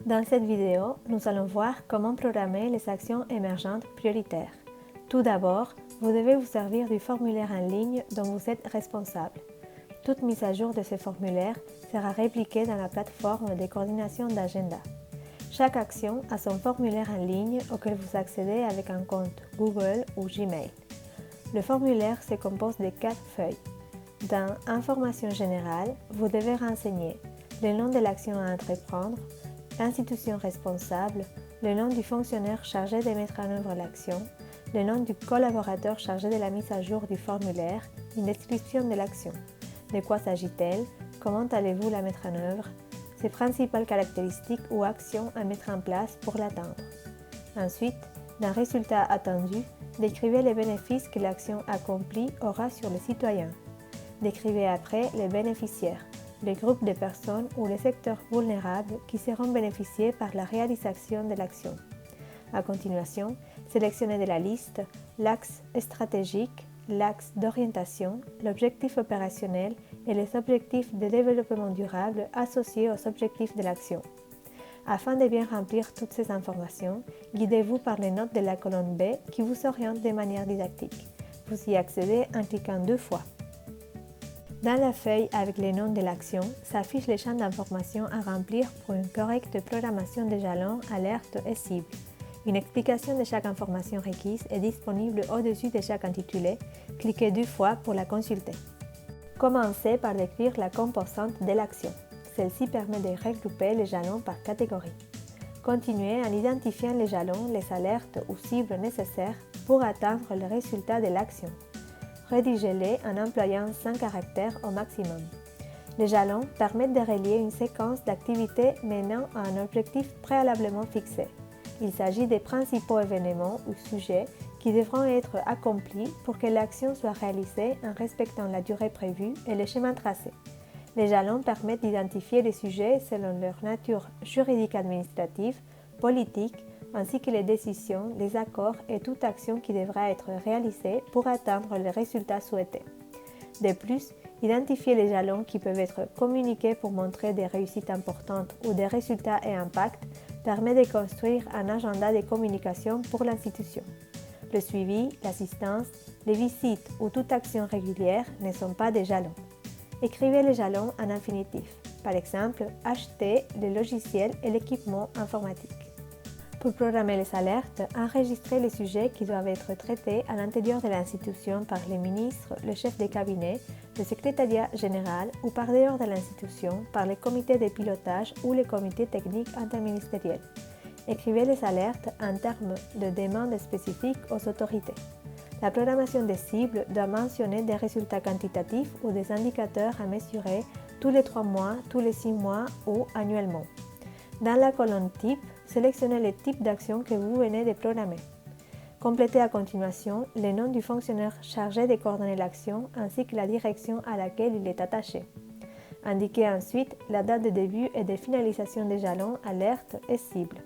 Dans cette vidéo, nous allons voir comment programmer les actions émergentes prioritaires. Tout d'abord, vous devez vous servir du formulaire en ligne dont vous êtes responsable. Toute mise à jour de ce formulaire sera répliquée dans la plateforme de coordination d'agenda. Chaque action a son formulaire en ligne auquel vous accédez avec un compte Google ou Gmail. Le formulaire se compose de 4 feuilles. Dans Information générale, vous devez renseigner le nom de l'action à entreprendre, l'institution responsable, le nom du fonctionnaire chargé de mettre en œuvre l'action, le nom du collaborateur chargé de la mise à jour du formulaire, une description de l'action. De quoi s'agit-elle? Comment allez-vous la mettre en œuvre? Ses principales caractéristiques ou actions à mettre en place pour l'atteindre. Ensuite, d'un résultat attendu, décrivez les bénéfices que l'action accomplie aura sur les citoyens. Décrivez après les bénéficiaires, les groupes de personnes ou les secteurs vulnérables qui seront bénéficiés par la réalisation de l'action. À continuation, sélectionnez de la liste l'axe stratégique, l'axe d'orientation, l'objectif opérationnel et les objectifs de développement durable associés aux objectifs de l'action. Afin de bien remplir toutes ces informations, guidez-vous par les notes de la colonne B qui vous orientent de manière didactique. Vous y accédez en cliquant 2 fois. Dans la feuille avec les noms de l'action, s'affichent les champs d'informations à remplir pour une correcte programmation des jalons, alertes et cibles. Une explication de chaque information requise est disponible au-dessus de chaque intitulé. Cliquez 2 fois pour la consulter. Commencez par décrire la composante de l'action. Celle-ci permet de regrouper les jalons par catégorie. Continuez en identifiant les jalons, les alertes ou cibles nécessaires pour atteindre le résultat de l'action. Rédigez-les en employant 5 caractères au maximum. Les jalons permettent de relier une séquence d'activités menant à un objectif préalablement fixé. Il s'agit des principaux événements ou sujets qui devront être accomplis pour que l'action soit réalisée en respectant la durée prévue et le schéma tracé. Les jalons permettent d'identifier les sujets selon leur nature juridique administrative, politique, ainsi que les décisions, les accords et toute action qui devra être réalisée pour atteindre le résultat souhaité. De plus, identifier les jalons qui peuvent être communiqués pour montrer des réussites importantes ou des résultats et impacts permet de construire un agenda de communication pour l'institution. Le suivi, l'assistance, les visites ou toute action régulière ne sont pas des jalons. Écrivez les jalons en infinitif. Par exemple, acheter le logiciel et l'équipement informatique. Pour programmer les alertes, enregistrez les sujets qui doivent être traités à l'intérieur de l'institution par les ministres, le chef de cabinet, le secrétariat général ou par dehors de l'institution par les comités de pilotage ou les comités techniques interministériels. Écrivez les alertes en termes de demandes spécifiques aux autorités. La programmation des cibles doit mentionner des résultats quantitatifs ou des indicateurs à mesurer tous les 3 mois, tous les 6 mois ou annuellement. Dans la colonne Type, sélectionnez le type d'action que vous venez de programmer. Complétez à continuation le nom du fonctionnaire chargé de coordonner l'action ainsi que la direction à laquelle il est attaché. Indiquez ensuite la date de début et de finalisation des jalons, alertes et cibles.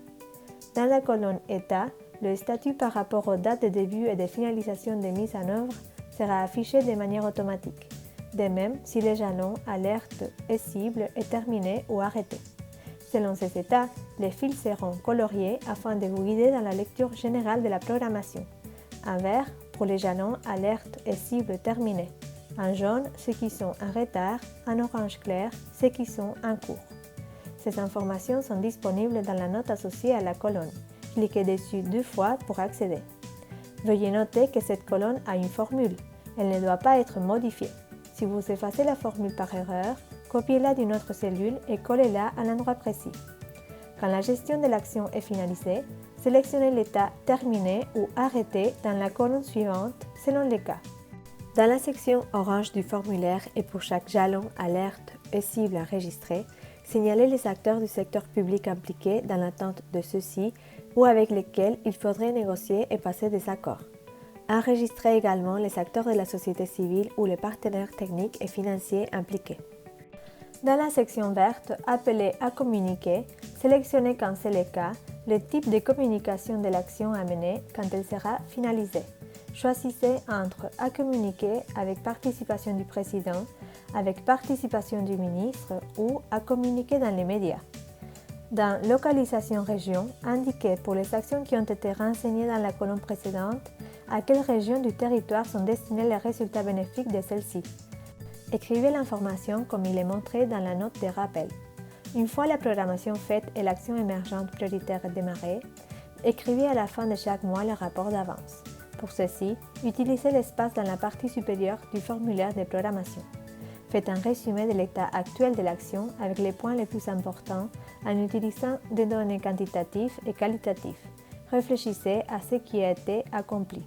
Dans la colonne État, le statut par rapport aux dates de début et de finalisation des mises en œuvre sera affiché de manière automatique. De même, si les jalons, alertes et cibles est terminé ou arrêté. Selon ces états, les fils seront coloriés afin de vous guider dans la lecture générale de la programmation. En vert, pour les jalons, alertes et cibles terminés. En jaune, ceux qui sont en retard. En orange clair, ceux qui sont en cours. Ces informations sont disponibles dans la note associée à la colonne. Cliquez dessus 2 fois pour accéder. Veuillez noter que cette colonne a une formule. Elle ne doit pas être modifiée. Si vous effacez la formule par erreur, copiez-la d'une autre cellule et collez-la à l'endroit précis. Quand la gestion de l'action est finalisée, sélectionnez l'état terminé ou arrêté dans la colonne suivante selon les cas. Dans la section orange du formulaire et pour chaque jalon, alerte et cible enregistrée, signalez les acteurs du secteur public impliqués dans l'attente de ceux-ci ou avec lesquels il faudrait négocier et passer des accords. Enregistrez également les acteurs de la société civile ou les partenaires techniques et financiers impliqués. Dans la section verte, appelée à communiquer, sélectionnez quand c'est le cas le type de communication de l'action à mener quand elle sera finalisée. Choisissez entre à communiquer avec participation du président, avec participation du ministre ou à communiquer dans les médias. Dans Localisation région, indiquez pour les actions qui ont été renseignées dans la colonne précédente à quelle région du territoire sont destinés les résultats bénéfiques de celle-ci. Écrivez l'information comme il est montré dans la note de rappel. Une fois la programmation faite et l'action émergente prioritaire démarrée, écrivez à la fin de chaque mois le rapport d'avance. Pour ceci, utilisez l'espace dans la partie supérieure du formulaire de programmation. Faites un résumé de l'état actuel de l'action avec les points les plus importants en utilisant des données quantitatives et qualitatives. Réfléchissez à ce qui a été accompli.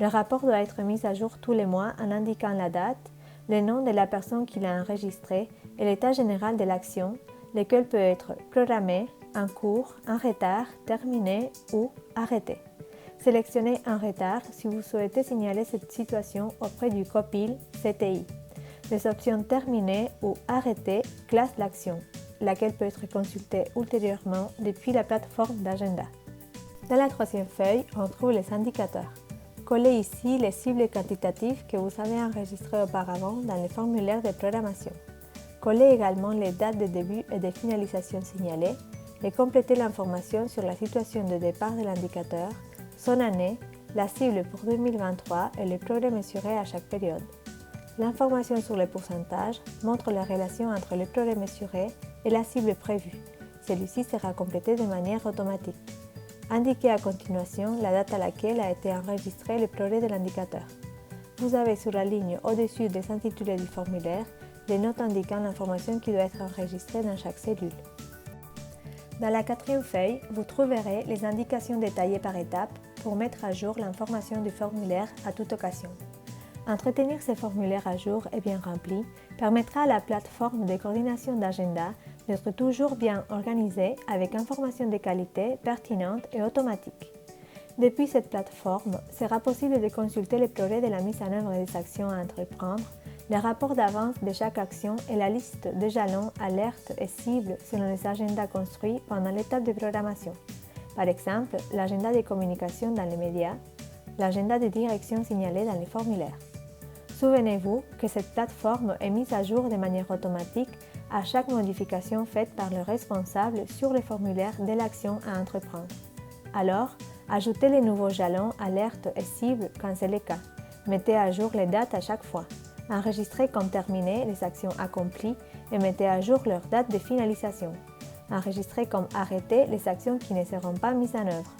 Le rapport doit être mis à jour tous les mois en indiquant la date, le nom de la personne qui l'a enregistré et l'état général de l'action, lequel peut être programmé, en cours, en retard, terminé ou arrêté. Sélectionnez en retard si vous souhaitez signaler cette situation auprès du COPIL CTI. Les options terminées ou arrêtées classent l'action, laquelle peut être consultée ultérieurement depuis la plateforme d'agenda. Dans la troisième feuille, on trouve les indicateurs. Collez ici les cibles quantitatives que vous avez enregistrées auparavant dans les formulaires de programmation. Collez également les dates de début et de finalisation signalées et complétez l'information sur la situation de départ de l'indicateur, son année, la cible pour 2023 et le progrès mesuré à chaque période. L'information sur les pourcentages montre la relation entre le progrès mesuré et la cible prévue. Celui-ci sera complété de manière automatique. Indiquez à continuation la date à laquelle a été enregistré le progrès de l'indicateur. Vous avez sur la ligne au-dessus des intitulés du formulaire les notes indiquant l'information qui doit être enregistrée dans chaque cellule. Dans la quatrième feuille, vous trouverez les indications détaillées par étape pour mettre à jour l'information du formulaire à toute occasion. Entretenir ces formulaires à jour et bien remplis permettra à la plateforme de coordination d'agenda d'être toujours bien organisée avec informations de qualité pertinentes et automatiques. Depuis cette plateforme, sera possible de consulter les progrès de la mise en œuvre des actions à entreprendre, les rapports d'avance de chaque action et la liste de jalons, alertes et cibles selon les agendas construits pendant l'étape de programmation. Par exemple, l'agenda de communication dans les médias, l'agenda de direction signalé dans les formulaires. Souvenez-vous que cette plateforme est mise à jour de manière automatique à chaque modification faite par le responsable sur les formulaires de l'action à entreprendre. Alors, ajoutez les nouveaux jalons, alertes et cibles quand c'est le cas. Mettez à jour les dates à chaque fois. Enregistrez comme terminées les actions accomplies et mettez à jour leur date de finalisation. Enregistrez comme arrêtées les actions qui ne seront pas mises en œuvre.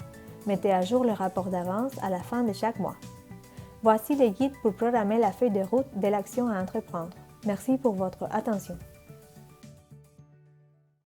Mettez à jour le rapport d'avance à la fin de chaque mois. Voici les guides pour programmer la feuille de route de l'action à entreprendre. Merci pour votre attention.